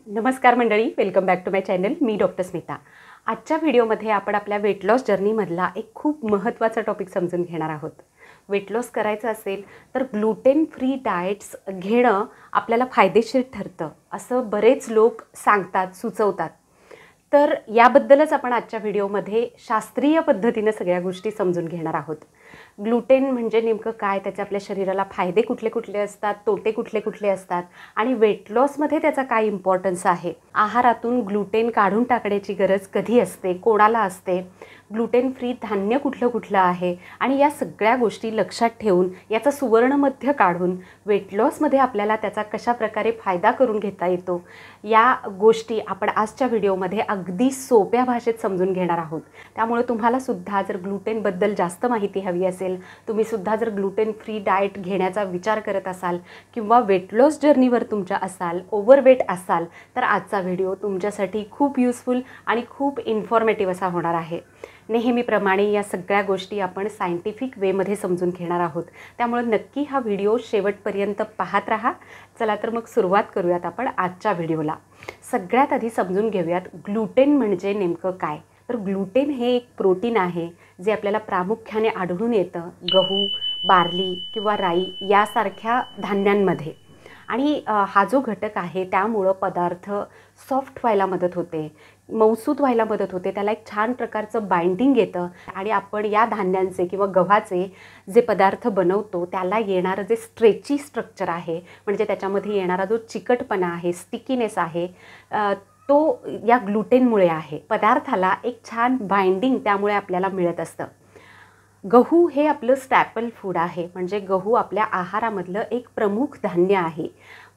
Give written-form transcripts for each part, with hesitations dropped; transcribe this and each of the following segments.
नमस्कार मंडळी, welcome back to my channel. मी डॉक्टर स्मिता. आजच्या व्हिडिओमध्ये आपण आपल्या वेट लॉस जर्नीमधला एक खूप महत्त्वाचा टॉपिक समजून घेणार आहोत. वेट लॉस करायचं असेल तर ग्लुटेन फ्री डाएट्स घेणं आपल्याला फायदेशीर ठरतं असं बरेच लोक सांगतात, सुचवतात. तर याबद्दलच आपण आजच्या व्हिडिओमध्ये शास्त्रीय पद्धतीने सगळ्या गोष्टी समजून घेणार आहोत. ग्लुटेन म्हणजे नेमकं काय, त्याचे आपल्या शरीराला फायदे कुठले कुठले असतात, तोटे कुठले कुठले असतात आणि वेट लॉसमध्ये त्याचा काय इम्पॉर्टन्स आहे. आहारातून ग्लुटेन काढून टाकण्याची गरज कधी असते, कोणाला असते, ग्लुटेन फ्री धान्य कुठलं कुठलं आहे आणि या सगळ्या गोष्टी लक्षात ठेवून याचा सुवर्णमध्य काढून वेट लॉसमध्ये आपल्याला त्याचा कशा प्रकारे फायदा करून घेता येतो, या गोष्टी आपण आजच्या व्हिडिओमध्ये अगदी सोप्या भाषेत समजून घेणार आहोत. त्यामुळे तुम्हाला सुद्धा जर ग्लुटेनबद्दल जास्त माहिती हवी असेल, तुम्ही सुद्धा जर ग्लुटेन फ्री डाएट घेण्याचा विचार करत असाल किंवा वेट लॉस जर्नीवर तुमच्या असाल, ओव्हरवेट असाल, तर आजचा व्हिडिओ तुमच्यासाठी खूप युजफुल आणि खूप इन्फॉर्मेटिव्ह असा होणार आहे. नेहमीप्रमाणे या सगळ्या गोष्टी आपण सायंटिफिक वेमध्ये समजून घेणार आहोत. त्यामुळे नक्की हा व्हिडिओ शेवटपर्यंत पाहत राहा. चला तर मग सुरुवात करूयात आपण आजच्या व्हिडिओला. सगळ्यात आधी समजून घेऊयात ग्लुटेन म्हणजे नेमकं काय. तर ग्लुटेन हे एक प्रोटीन आहे जे आपल्याला प्रामुख्याने आढळून येतं गहू, बार्ली किंवा राई यासारख्या धान्यांमध्ये. आणि हा जो घटक आहे त्यामुळं पदार्थ सॉफ्ट व्हायला मदत होते, मऊसूत व्हायला मदत होते, त्याला एक छान प्रकारचं बाइंडिंग येतं आणि आपण या धान्यांचे किंवा गव्हाचे जे पदार्थ बनवतो त्याला येणारं जे स्ट्रेची स्ट्रक्चर आहे, म्हणजे त्याच्यामध्ये येणारा जो चिकटपणा आहे, स्टिकीनेस आहे, तो या ग्लुटेनमुळे आहे. पदार्थाला एक छान बाइंडिंग त्यामुळे आपल्याला मिळत असतं. गहू हे आपलं स्टॅपल फूड आहे, म्हणजे गहू आपल्या आहारामधलं एक प्रमुख धान्य आहे.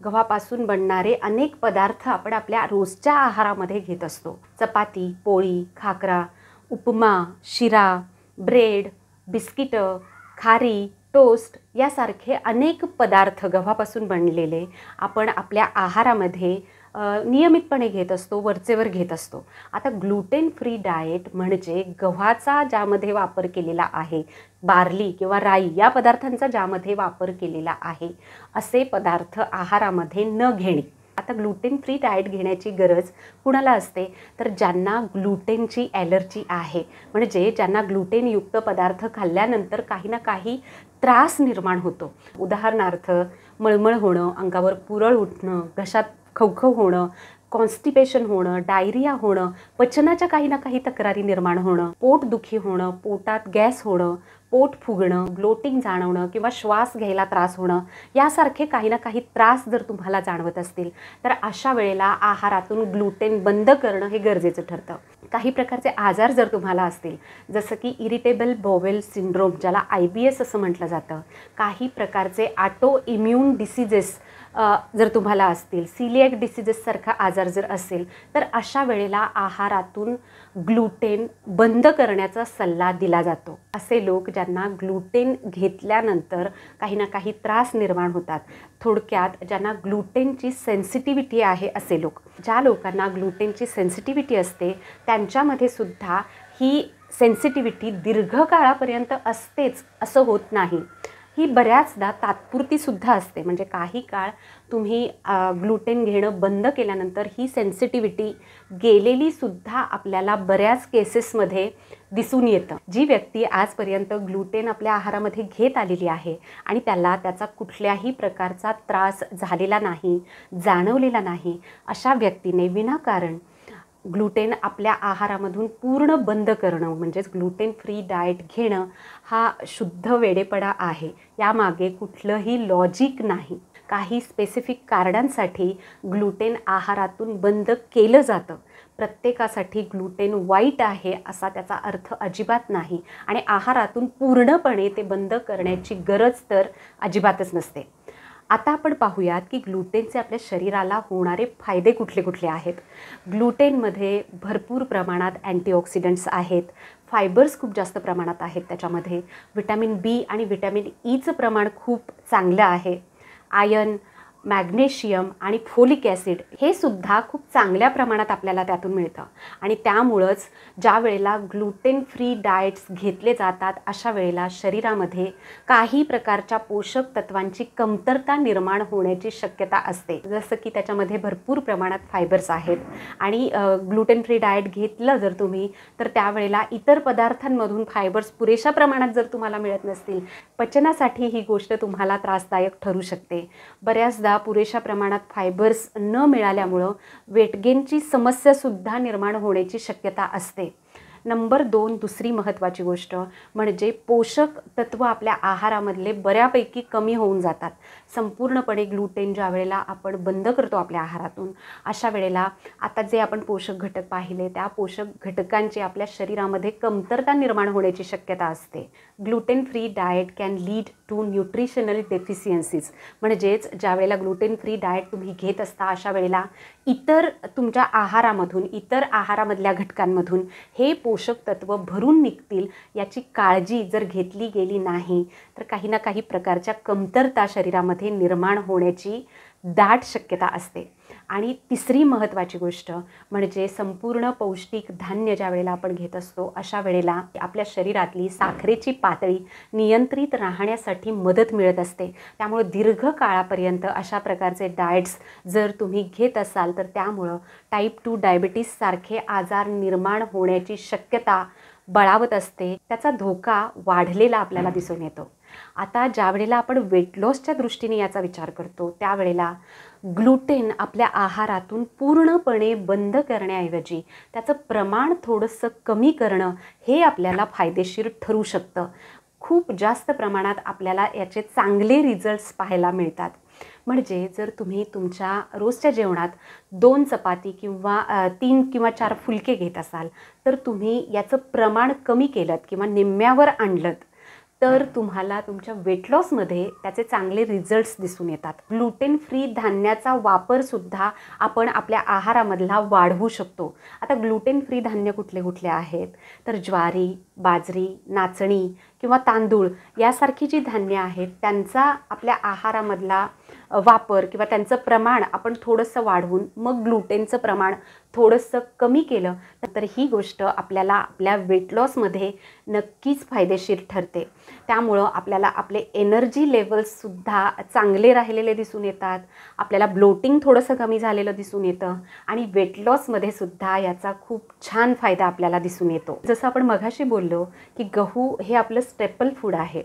गव्हापासून बनणारे अनेक पदार्थ आपण आपल्या रोजच्या आहारामध्ये घेत असतो. चपाती, पोळी, खाकरा, उपमा, शिरा, ब्रेड, बिस्किटं, खारी, टोस्ट यासारखे अनेक पदार्थ गव्हापासून बनलेले आपण आपल्या आहारामध्ये नियमितपणे घेत असतो, वरचेवर घेत असतो. आता ग्लुटेन फ्री डाएट म्हणजे गव्हाचा ज्यामध्ये वापर केलेला आहे, बार्ली किंवा राई या पदार्थांचा ज्यामध्ये वापर केलेला आहे असे पदार्थ आहारामध्ये न घेणे. आता ग्लुटेन फ्री डाएट घेण्याची गरज कुणाला असते, तर ज्यांना ग्लुटेनची ॲलर्जी आहे, म्हणजे ज्यांना ग्लुटेनयुक्त पदार्थ खाल्ल्यानंतर काही ना काही त्रास निर्माण होतो. उदाहरणार्थ मळमळ होणं, अंगावर पुरळ उठणं, घशात खवखव होणं, कॉन्स्टिपेशन होणं, डायरिया होणं, पचनाच्या काही ना काही तक्रारी निर्माण होणं, पोटदुखी होणं, पोटात गॅस होणं, पोट फुगणं, ब्लोटिंग जाणवणं किंवा श्वास घ्यायला त्रास होणं यासारखे काही ना काही त्रास जर तुम्हाला जाणवत असतील तर अशा वेळेला आहारातून ग्लुटेन बंद करणं हे गरजेचं ठरतं. काही प्रकारचे आजार जर तुम्हाला असतील, जसं की इरिटेबल बॉवेल सिंड्रोम ज्याला IBS असं म्हटलं जातं, काही प्रकारचे ऑटो इम्यून डिसीजेस जर तुम्हाला असतील, सिलिएक डिसीजेससारखा आजार जर असेल, तर अशा वेळेला आहारातून ग्लुटेन बंद करण्याचा सल्ला दिला जातो. असे लोक ज्यांना ग्लुटेन घेतल्यानंतर काही ना काही त्रास निर्माण होतात, थोडक्यात ज्यांना ग्लुटेनची सेन्सिटिव्हिटी आहे असे लोक. ज्या लोकांना ग्लुटेनची सेन्सिटिव्हिटी असते त्यांच्यामध्ये सुद्धा ही सेन्सिटिव्हिटी दीर्घकाळापर्यंत असतेच असं होत नाही. ही बऱ्याचदा तात्पुरतीसुद्धा असते, म्हणजे काही काळ तुम्ही ग्लुटेन घेणं बंद केल्यानंतर ही सेन्सिटिव्हिटी गेलेलीसुद्धा आपल्याला बऱ्याच केसेसमध्ये दिसून येतं. जी व्यक्ती आजपर्यंत ग्लुटेन आपल्या आहारामध्ये घेत आलेली आहे आणि त्याला त्याचा कुठल्याही प्रकारचा त्रास झालेला नाही, जाणवलेला नाही, अशा व्यक्तीने विनाकारण ग्लुटेन आपल्या आहारामधून पूर्ण बंद करणं म्हणजेच ग्लुटेन फ्री डाएट घेणं हा शुद्ध वेडेपणा आहे. यामागे कुठलंही लॉजिक नाही. काही स्पेसिफिक कारणांसाठी ग्लुटेन आहारातून बंद केलं जातं. प्रत्येकासाठी ग्लुटेन वाईट आहे असा त्याचा अर्थ अजिबात नाही आणि आहारातून पूर्णपणे ते बंद करण्याची गरज तर अजिबातच नसते. आता आपण पाहूयात की ग्लुटेनचे आपल्या शरीराला होणारे फायदे कुठले कुठले आहेत. ग्लुटेनमध्ये भरपूर प्रमाणात अँटीऑक्सिडंट्स आहेत, फायबर्स खूप जास्त प्रमाणात आहेत, त्याच्यामध्ये व्हिटॅमिन B आणि व्हिटॅमिन Eचं प्रमाण खूप चांगलं आहे, आयर्न, मॅग्नेशियम आणि फोलिक ॲसिड हे सुद्धा खूप चांगल्या प्रमाणात आपल्याला त्यातून मिळतं. आणि त्यामुळंच ज्या वेळेला ग्लुटेन फ्री डाएट्स घेतले जातात अशा वेळेला शरीरामध्ये काही प्रकारच्या पोषक तत्वांची कमतरता निर्माण होण्याची शक्यता असते. जसं की त्याच्यामध्ये भरपूर प्रमाणात फायबर्स आहेत आणि ग्लुटेन फ्री डाएट घेतलं जर तुम्ही तर त्यावेळेला इतर पदार्थांमधून फायबर्स पुरेशा प्रमाणात जर तुम्हाला मिळत नसतील, पचनासाठी ही गोष्ट तुम्हाला त्रासदायक ठरू शकते. बऱ्याचदा पुरेशा प्रमाणात फायबर्स न मिळाल्यामुळं वेट गेनची समस्यासुद्धा निर्माण होण्याची शक्यता असते. नंबर 2 दुसरी महत्त्वाची गोष्ट म्हणजे पोषक तत्व आपल्या आहारामधले बऱ्यापैकी कमी होऊन जातात. संपूर्णपणे ग्लुटेन ज्या वेळेला आपण बंद करतो आपल्या आहारातून, अशा वेळेला आता जे आपण पोषक घटक पाहिले त्या पोषक घटकांची आपल्या शरीरामध्ये कमतरता निर्माण होण्याची शक्यता असते. Gluten free diet can lead to nutritional deficiencies. म्हणजेच ज्या वेळेला ग्लुटेन फ्री डाएट तुम्ही घेत असता अशा वेळेला इतर तुमच्या आहारामधून, इतर आहारामधल्या घटकांमधून हे पोषक तत्व भरून निघतील याची काळजी जर घेतली गेली नाही तर काही ना काही प्रकारच्या कमतरता शरीरामध्ये निर्माण होण्याची दाट शक्यता असते. आणि तिसरी महत्त्वाची गोष्ट म्हणजे संपूर्ण पौष्टिक धान्य ज्या वेळेला आपण घेत असतो अशा वेळेला आपल्या शरीरातली साखरेची पातळी नियंत्रित राहण्यासाठी मदत मिळत असते. त्यामुळे दीर्घ काळापर्यंत अशा प्रकारचे डाएट्स जर तुम्ही घेत असाल तर त्यामुळं टाईप 2 डायबिटीस सारखे आजार निर्माण होण्याची शक्यता बळावत असते. त्याचा धोका वाढलेला आपल्याला दिसून येतो. आता ज्या वेळेला आपण वेट लॉसच्या दृष्टीने याचा विचार करतो त्यावेळेला ग्लुटेन आपल्या आहारातून पूर्णपणे बंद करण्याऐवजी त्याचं प्रमाण थोडंसं कमी करणं हे आपल्याला फायदेशीर ठरू शकतं. खूप जास्त प्रमाणात आपल्याला याचे चांगले रिझल्ट्स पाहायला मिळतात. म्हणजे जर तुम्ही तुमच्या रोजच्या जेवणात 2 चपाती किंवा 3 किंवा 4 फुलके घेत असाल तर तुम्ही याचं प्रमाण कमी केलं किंवा निम्म्यावर आणलं तर तुम्हाला तुमच्या वेट लॉसमध्ये त्याचे चांगले रिझल्ट्स दिसून येतात. ग्लुटेन फ्री धान्याचा वापरसुद्धा आपण आपल्या आहारामधला वाढवू शकतो. आता ग्लुटेन फ्री धान्य कुठले कुठले आहेत तर ज्वारी, बाजरी, नाचणी किंवा तांदूळ यासारखी जी धान्य आहेत त्यांचा आपल्या आहारामधला वापर किंवा त्यांचं प्रमाण आपण थोडंसं वाढवून मग ग्लुटेनचं प्रमाण थोडंसं कमी केलं तर ही गोष्ट आपल्याला आपल्या वेट लॉसमध्ये नक्कीच फायदेशीर ठरते. त्यामुळं आपल्याला आपले एनर्जी लेवल्ससुद्धा चांगले राहिलेले दिसून येतात. आपल्याला ब्लोटिंग थोडंसं कमी झालेलं दिसून येतं आणि वेट लॉसमध्ये सुद्धा याचा खूप छान फायदा आपल्याला दिसून येतो. जसं आपण मघाशी बोललो की गहू हे आपलं स्टेपल फूड आहे.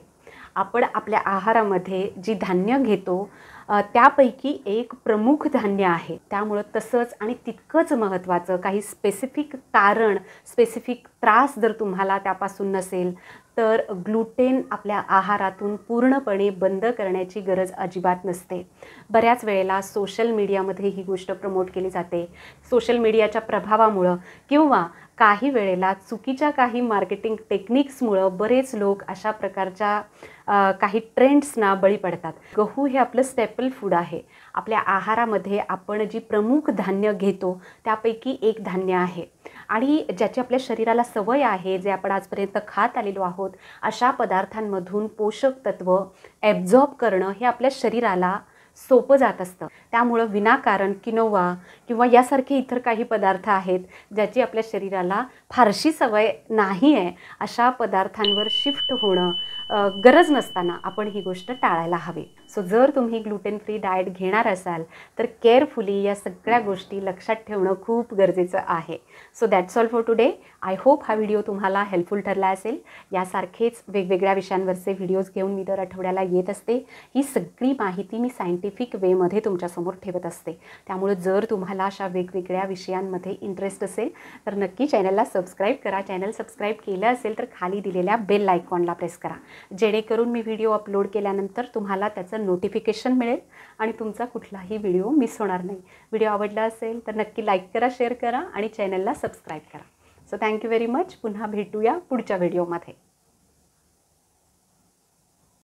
आपण आपल्या आहारामध्ये जी धान्य घेतो त्यापैकी एक प्रमुख धान्य आहे. त्यामुळं तसंच आणि तितकंच महत्त्वाचं काही स्पेसिफिक कारण, स्पेसिफिक त्रास जर तुम्हाला त्यापासून नसेल तर ग्लुटेन आपल्या आहारातून पूर्णपणे बंद करण्याची गरज अजिबात नसते. बऱ्याच वेळेला सोशल मीडियामध्ये ही गोष्ट प्रमोट केली जाते. सोशल मीडियाच्या प्रभावामुळं किंवा काही वेळेला चुकीच्या काही मार्केटिंग टेक्निक्समुळं बरेच लोक अशा प्रकारच्या काही ट्रेंड्सना बळी पडतात. गहू हे आपलं स्टेपल फूड आहे. आपल्या आहारामध्ये आपण जी प्रमुख धान्य घेतो त्यापैकी एक धान्य आहे आणि ज्याची आपल्या शरीराला सवय आहे, जे आपण आजपर्यंत खात आलेलो आहोत अशा पदार्थांमधून पोषक तत्व ॲब्झॉर्ब करणं हे आपल्या शरीराला सोपं जात असतं. त्यामुळं विनाकारण किनोवा किंवा यासारखे इतर काही पदार्थ आहेत ज्याची आपल्या शरीराला फारशी सवय नाही आहे अशा पदार्थांवर शिफ्ट होणं गरज नसताना आपण ही गोष्ट टाळायला हवी. सो जर तुम्ही ग्लुटेन फ्री डाएट घेणार असाल तर केअरफुली या सगळ्या गोष्टी लक्षात ठेवणं खूप गरजेचं आहे. So that's all for today. I hope हा व्हिडिओ तुम्हाला हेल्पफुल ठरला असेल. यासारखेच वेगवेगळ्या विषयांवरचे व्हिडिओज घेऊन मी दर आठवड्याला येत असते. ही सगळी माहिती मी सायंटिफिक वेमध्ये तुमच्यासमोर ठेवत असते. त्यामुळे जर तुम्हाला अशा वेगवेगळ्या विषयांमध्ये इंटरेस्ट असेल तर नक्की चॅनलला सबस्क्राईब करा. चॅनल सबस्क्राईब केलं असेल तर खाली दिलेल्या बेल आयकॉनला प्रेस करा, जेणेकरून मी व्हिडिओ अपलोड केल्यानंतर तुम्हाला त्याचं नोटिफिकेशन मिळेल आणि तुमचा कुठलाही व्हिडिओ मिस होणार नाही. व्हिडिओ आवडला असेल तर नक्की लाईक करा, शेअर करा आणि चॅनलला सबस्क्राईब करा. So thank you very much. पुन्हा भेटूया पुढच्या व्हिडिओमध्ये.